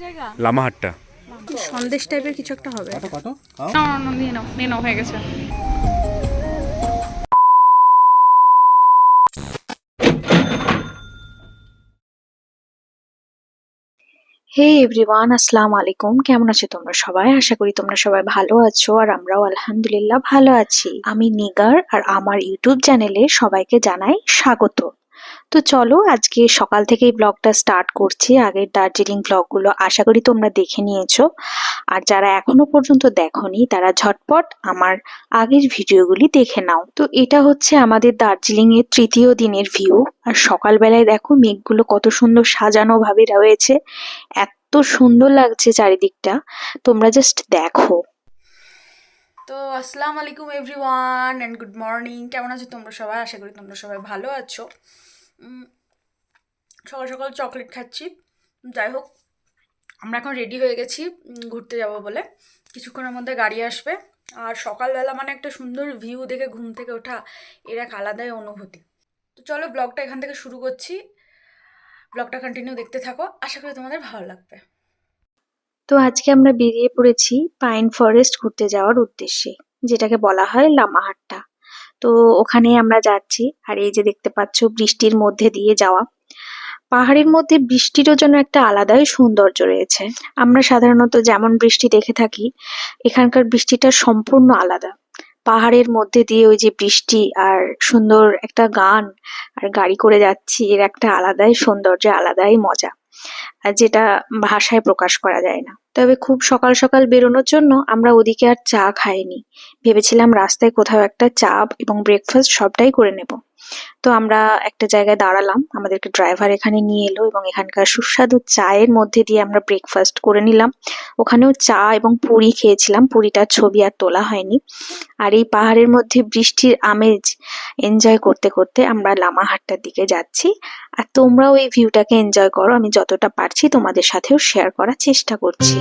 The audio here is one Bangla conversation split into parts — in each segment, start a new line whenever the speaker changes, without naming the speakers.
জায়গা?
লামাহাট্টা।
সন্দেশ টাইপের কিছু একটা হবে। নিয়ে নাও হয়ে গেছে।
হে এভরিওয়ান, আসসালামু আলাইকুম। কেমন আছো তোমরা সবাই? আশা করি তোমরা সবাই ভালো আছো, আর আমরাও আলহামদুলিল্লাহ ভালো আছি। আমি নিগার, আর আমার ইউটিউব চ্যানেলে সবাইকে জানাই স্বাগত। তো চলো, আজকে সকাল থেকেই ব্লগটা স্টার্ট করছি। আগের দার্জিলিং ব্লগগুলো আশা করি তোমরা দেখে নিয়েছো, আর যারা এখনো পর্যন্ত দেখোনি তারা ঝটপট আমার আগের ভিডিওগুলি দেখে নাও। তো এটা হচ্ছে আমাদের দার্জিলিং এর তৃতীয় দিনের ভিউ। আর সকালবেলায় দেখো মেঘগুলো কত সুন্দর সাজানো ভাবে রয়েছে, এত সুন্দর লাগছে চারিদিকটা, তোমরা জাস্ট দেখো।
তো আসসালামু আলাইকুম এভরিওয়ান অ্যান্ড গুড মর্নিং। কেমন আছো তোমরা সবাই? আশা করি তোমরা সবাই ভালো আছো। সকাল সকাল চকলেট খাচ্ছি। যাই হোক, আমরা এখন রেডি হয়ে গেছি ঘুরতে যাব বলে। কিছুক্ষণের মধ্যে গাড়ি আসবে। আর সকালবেলা মানে একটা সুন্দর ভিউ দেখে ঘুম থেকে ওঠা এর এক আলাদাই অনুভূতি। তো চলো ব্লগটা এখান থেকে শুরু করছি। ব্লগটা কন্টিনিউ দেখতে থাকো, আশা করি তোমাদের ভালো লাগবে।
তো আজকে আমরা বেরিয়ে পড়েছি পাইন ফরেস্ট ঘুরতে যাওয়ার উদ্দেশ্যে, যেটাকে বলা হয় লামাহাট্টা। তো ওখানে আমরা যাচ্ছি, আর এই যে দেখতে পাচ্ছ বৃষ্টির মধ্যে দিয়ে যাওয়া। পাহাড়ের মধ্যে বৃষ্টিরও যেন একটা আলাদাই সৌন্দর্য রয়েছে। আমরা সাধারণত যেমন বৃষ্টি দেখে থাকি, এখানকার বৃষ্টিটা সম্পূর্ণ আলাদা। পাহাড়ের মধ্যে দিয়ে ওই যে বৃষ্টি, আর সুন্দর একটা গান, আর গাড়ি করে যাচ্ছি, এর একটা আলাদাই সৌন্দর্য, আলাদাই মজা, আর যেটা ভাষায় প্রকাশ করা যায় না। তবে খুব সকাল সকাল বেরোনোর জন্য আমরা ওদিকে আর চা খাইনি। ভেবেছিলাম রাস্তায় কোথাও একটা চা এবং ব্রেকফাস্ট সবটাই করে নেব। তো আমরা একটা জায়গায় দাঁড়ালাম, আমাদেরকে ড্রাইভার এখানে নিয়ে এলো, এবং এখানকার সুস্বাদু চায়ের মধ্যে দিয়ে আমরা ব্রেকফাস্ট করে নিলাম। ওখানেও চা এবং পুরি খেয়েছিলাম, পুরিটার ছবি আর তোলা হয়নি। আর এই পাহাড়ের মধ্যে বৃষ্টির আমেজ এনজয় করতে করতে আমরা লামাহাট্টার দিকে যাচ্ছি। আর তোমরাও এই ভিউটাকে এনজয় করো, আমি যতটা পারছি তোমাদের সাথেও শেয়ার করার চেষ্টা করছি।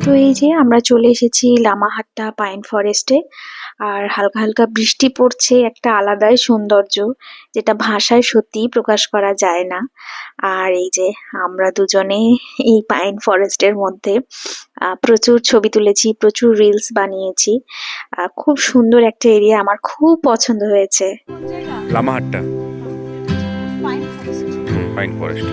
তো এই যে আমরা চলে এসেছি লামাহাট্টা পাইন ফরেস্টে। আর হালকা হালকা বৃষ্টি পড়ছে, একটা আলাদাই সৌন্দর্য, যেটা ভাষায় সত্যিই প্রকাশ করা যায় না। আর এই যে আমরা দুজনে এই পাইন ফরেস্টের মধ্যে প্রচুর ছবি তুলেছি, প্রচুর রিলস বানিয়েছি। খুব সুন্দর একটা এরিয়া, আমার খুব পছন্দ হয়েছে।
কোন জায়গা?
Lamahatta.
Pine forest.
Pine forest.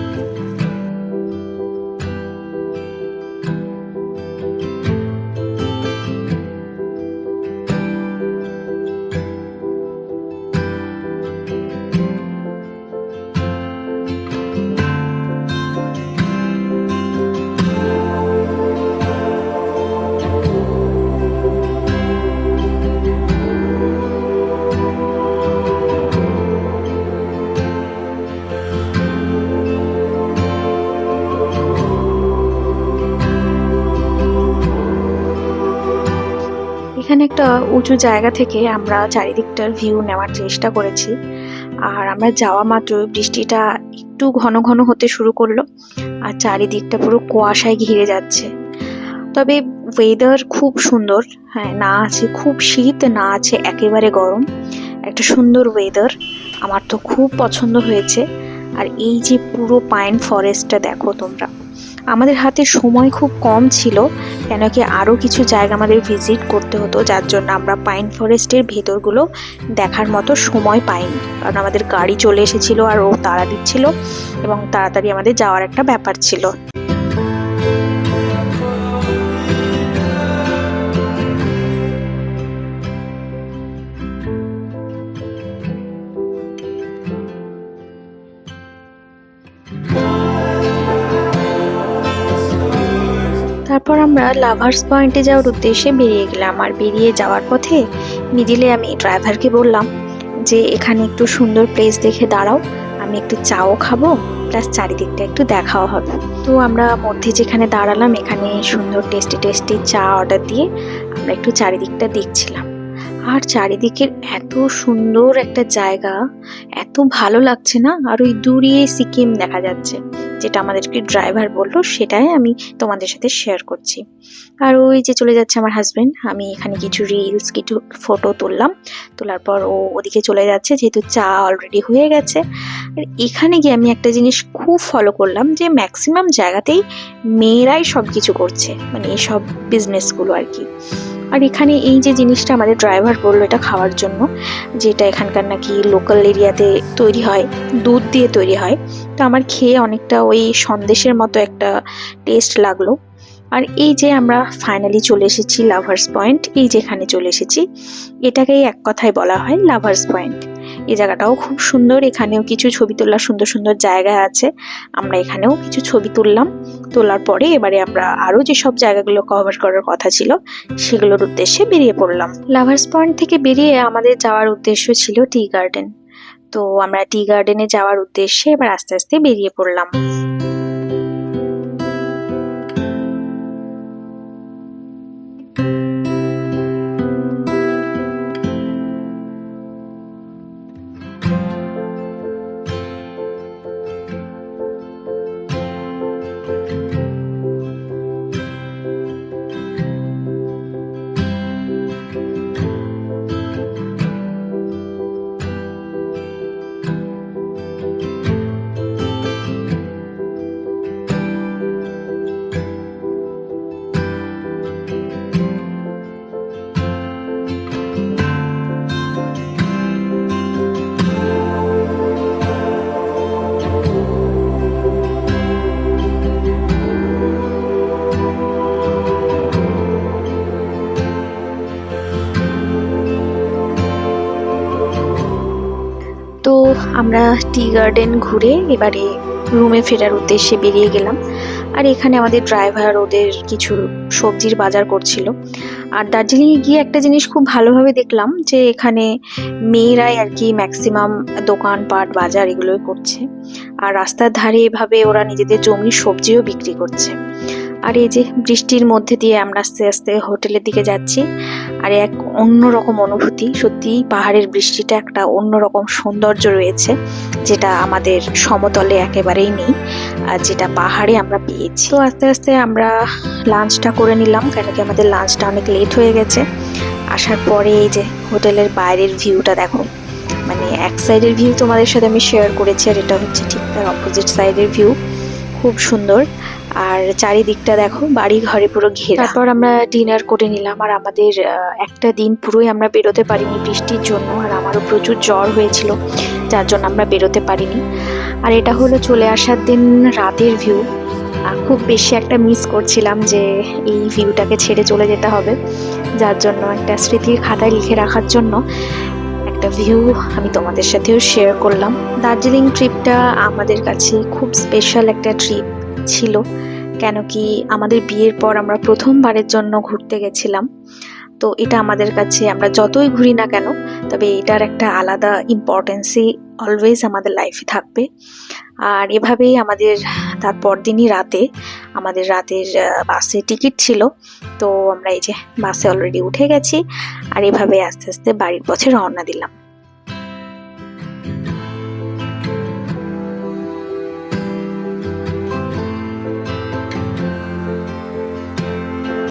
এখানে একটা উঁচু জায়গা থেকে আমরা চারিদিকটার ভিউ নেওয়ার চেষ্টা করেছি। আর আমরা যাওয়া মাত্র বৃষ্টিটা একটু ঘন ঘন হতে শুরু করলো, আর চারিদিকটা পুরো কুয়াশায় ঘিরে যাচ্ছে। তবে ওয়েদার খুব সুন্দর, হ্যাঁ, না আছে খুব শীত, না আছে একেবারে গরম, একটা সুন্দর ওয়েদার। আমার তো খুব পছন্দ হয়েছে। আর এই যে পুরো পাইন ফরেস্টটা দেখো তোমরা। আমাদের হাতে সময় খুব কম ছিল, কেন কি আরও কিছু জায়গা আমাদের ভিজিট করতে হতো, যার জন্য আমরা পাইন ফরেস্টের ভেতরগুলো দেখার মতো সময় পাইনি। কারণ আমাদের গাড়ি চলে এসেছিল, আর ও তাড়া দিচ্ছিল, এবং তাড়াতাড়ি আমাদের যাওয়ার একটা ব্যাপার ছিল। তারপর আমরা লাভার্স পয়েন্টে যাওয়ার উদ্দেশ্যে বেরিয়ে গেলাম। আর বেরিয়ে যাওয়ার পথে মিডিলে আমি ড্রাইভারকে বললাম যে এখানে একটু সুন্দর প্লেস দেখে দাঁড়াও, আমি একটু চাও খাবো, প্লাস চারিদিকটা একটু দেখাও হবে। তো আমরা মধ্যে যেখানে দাঁড়ালাম, এখানে সুন্দর টেস্টি টেস্টি চা অর্ডার দিয়ে আমরা একটু চারিদিকটা দেখছিলাম। আর চারিদিকের এত সুন্দর একটা জায়গা, এত ভালো লাগছে না। আর ওই দূরে সিকিম দেখা যাচ্ছে, যেটা আমাদেরকে ড্রাইভার বললো, সেটাই আমি তোমাদের সাথে শেয়ার করছি। আর ওই যে চলে যাচ্ছে আমার হাজবেন্ড, আমি এখানে কিছু রিলস কিছু ফটো তুললাম, তোলার পর ও ওদিকে চলে যাচ্ছে, যেহেতু চা অলরেডি হয়ে গেছে। আর এখানে গিয়ে আমি একটা জিনিস খুব ফলো করলাম, যে ম্যাক্সিমাম জায়গাতেই মেয়েরাই সব কিছু করছে, মানে এইসব বিজনেসগুলো আর কি। আর এখানে এই যে জিনিসটা আমাদের ড্রাইভার বললো এটা খাওয়ার জন্য, যেটা এখানকার নাকি লোকাল এরিয়াতে তৈরি হয়, দুধ দিয়ে তৈরি হয়। তো আমার খেয়ে অনেকটা ওই সন্দেশের মতো একটা টেস্ট লাগলো। আর এই যে আমরা ফাইনালি চলে এসেছি লাভার্স পয়েন্ট, এই যেখানে চলে এসেছি, এটাকেই এক কথায় বলা হয় লাভার্স পয়েন্ট। এই জায়গাটাও খুব সুন্দর, এখানেও কিছু ছবি তোলার সুন্দর সুন্দর জায়গা আছে। আমরা এখানেও কিছু ছবি তুললাম, তোলার পরে এবারে আমরা আরো যেসব জায়গাগুলো কভার করার কথা ছিল সেগুলোর উদ্দেশ্যে বেরিয়ে পড়লাম। লাভার্স পয়েন্ট থেকে বেরিয়ে আমাদের যাওয়ার উদ্দেশ্য ছিল টি গার্ডেন। তো আমরা টি গার্ডেনে যাওয়ার উদ্দেশ্যে এবার আস্তে আস্তে বেরিয়ে পড়লাম। তো আমরা টি গার্ডেন ঘুরে এবারে রুমে ফেরার উদ্দেশ্যে বেরিয়ে গেলাম। আর এখানে আমাদের ড্রাইভার ওদের কিছু সবজির বাজার করছিল। আর দার্জিলিংয়ে গিয়ে একটা জিনিস খুব ভালোভাবে দেখলাম, যে এখানে মেয়েরাই আর কি ম্যাক্সিমাম দোকানপাট বাজার এগুলোই করছে। আর রাস্তার ধারে এভাবে ওরা নিজেদের জমির সবজিও বিক্রি করছে। আর এই যে বৃষ্টির মধ্যে দিয়ে আমরা আস্তে আস্তে হোটেলের দিকে যাচ্ছি। আর এক অন্যরকম অনুভূতি, সত্যি পাহাড়ের বৃষ্টিটা একটা অন্যরকম সৌন্দর্য রয়েছে, যেটা আমাদের সমতলে একেবারেই নেই, আর যেটা পাহাড়ে আমরা পেয়েছি। তো আস্তে আস্তে আমরা লাঞ্চটা করে নিলাম, কেন কি আমাদের লাঞ্চটা অনেক লেট হয়ে গেছে। আসার পরে এই যে হোটেলের বাইরের ভিউটা দেখো, মানে এক সাইডের ভিউ তোমাদের সাথে আমি শেয়ার করেছি, আর এটা হচ্ছে ঠিক তার অপোজিট সাইডের ভিউ, খুব সুন্দর। আর চারিদিকটা দেখো বাড়ি ঘরে পুরো ঘেরা। তারপর আমরা ডিনার করে নিলাম। আর আমাদের একটা দিন পুরোই আমরা বেরোতে পারিনি বৃষ্টির জন্য, আর আমারও প্রচুর জ্বর হয়েছিল, যার জন্য আমরা বেরোতে পারিনি। আর এটা হলো চলে আসার দিন রাতের ভিউ। খুব বেশি একটা মিস করছিলাম যে এই ভিউটাকে ছেড়ে চলে যেতে হবে, যার জন্য একটা স্মৃতির খাতায় লিখে রাখার জন্য একটা ভিউ আমি তোমাদের সাথেও শেয়ার করলাম। দার্জিলিং ট্রিপটা আমাদের কাছে খুব স্পেশাল একটা ট্রিপ ছিল, কেন কি আমাদের বিয়ের পর আমরা প্রথমবারের জন্য ঘুরতে গেছিলাম। তো এটা আমাদের কাছে, আমরা যতই ঘুরি না কেন, তবে এটার একটা আলাদা ইম্পর্টেন্সই অলওয়েজ আমাদের লাইফে থাকবে। আর এভাবেই আমাদের তারপর দিনই রাতে আমাদের রাতের বাসে টিকিট ছিল। তো আমরা এই যে বাসে অলরেডি উঠে গেছি, আর এভাবে আস্তে আস্তে বাড়ির পথে রওনা দিলাম।